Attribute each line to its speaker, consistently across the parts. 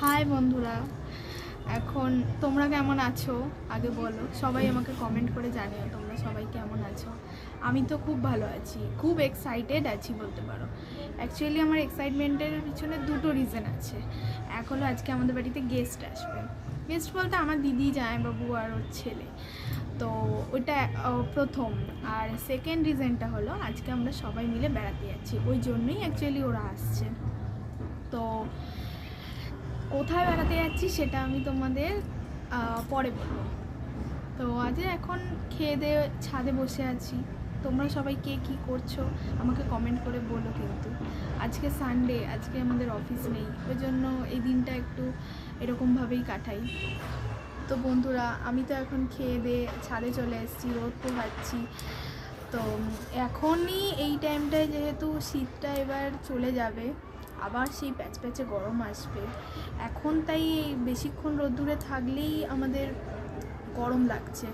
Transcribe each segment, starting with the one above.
Speaker 1: High বন্ধুরা, এখন তোমরা কেমন আছো আগে বলো। সবাই আমাকে কমেন্ট করে জানিও তোমরা সবাই কেমন আছো। আমি তো খুব ভালো আছি, খুব এক্সাইটেড আছি বলতে পারো। অ্যাকচুয়ালি আমার এক্সাইটমেন্টের পিছনে দুটো রিজন আছে। এক হলো আজকে আমাদের বাড়িতে গেস্ট আসবে। গেস্ট বলতে আমার দিদি, জামাইবাবু আর ওর ছেলে। তো ওইটা প্রথম। আর সেকেন্ড রিজনটা হলো আজকে আমরা সবাই মিলে বেড়াতে যাচ্ছি, ওই জন্যই অ্যাকচুয়ালি ওরা আসছে। তো কোথায় বেড়াতে যাচ্ছি সেটা আমি তোমাদের পরে বলবো। তো আজ এখন খেয়ে দিয়ে ছাদে বসে আছি। তোমরা সবাই কে কী করছো আমাকে কমেন্ট করে বলো। কিন্তু আজকে সানডে, আজকে আমাদের অফিস নেই, ওই জন্য এই দিনটা একটু এরকমভাবেই কাটাই। তো বন্ধুরা, আমি তো এখন খেয়ে দিয়ে ছাদে চলে এসেছি, রোদ পোহাচ্ছি। তো এখনই এই টাইমটায় যেহেতু শীতটা এবার চলে যাবে, আবার সেই প্যাচপ্যাচে গরম আসবে। এখন তাই বেশিক্ষণ রোদ্দুরে থাকলেই আমাদের গরম লাগছে।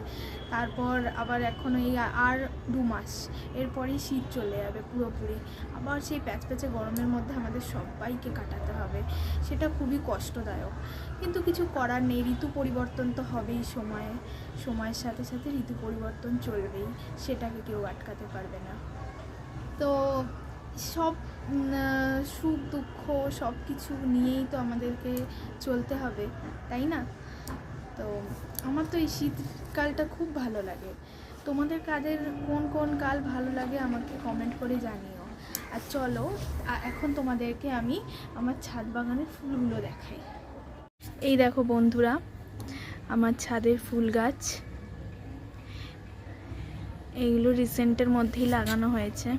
Speaker 1: তারপর আবার এখন এই আর 2 মাস এরপরেই শীত চলে যাবে পুরোপুরি। আবার সেই প্যাচপ্যাচে গরমের মধ্যে আমাদের সবাইকে কাটাতে হবে, সেটা খুবই কষ্টদায়ক। কিন্তু কিছু করার নেই, ঋতু পরিবর্তন তো হবেই। সময়ের সাথে সাথে ঋতু পরিবর্তন চলবেই, সেটাকে কেউ আটকাতে পারবে না। তো সব সুখ দুঃখ সব কিছু নিয়েই তো আমাদেরকে চলতে হবে, তাই না? তো আমার তো এই শীতকালটা খুব ভালো লাগে। তোমাদের কাদের কোন কোন কাল ভালো লাগে আমাকে কমেন্ট করে জানিও। আর চলো এখন তোমাদেরকে আমি আমার ছাদ বাগানের ফুলগুলো দেখাই। এই দেখো বন্ধুরা, আমার ছাদের ফুল গাছ। এইগুলো রিসেন্টের মধ্যেই লাগানো হয়েছে।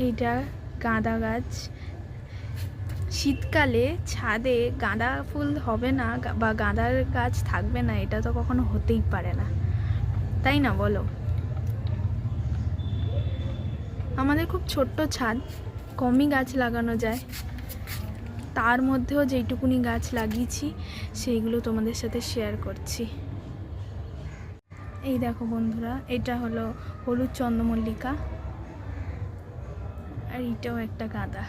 Speaker 1: এইটা গাঁদা গাছ। শীতকালে ছাদে গাঁদা ফুল হবে না বা গাঁদার গাছ থাকবে না, এটা তো কখনো হতেই পারে না, তাই না বলো? আমাদের খুব ছোট্ট ছাদ, কমই গাছ লাগানো যায়। তার মধ্যেও যেইটুকুনি গাছ লাগিয়েছি সেইগুলো তোমাদের সাথে শেয়ার করছি। এই দেখো বন্ধুরা, এটা হলো হলুদ চন্দ্রমল্লিকা, আর এটাও একটা গাঁদা।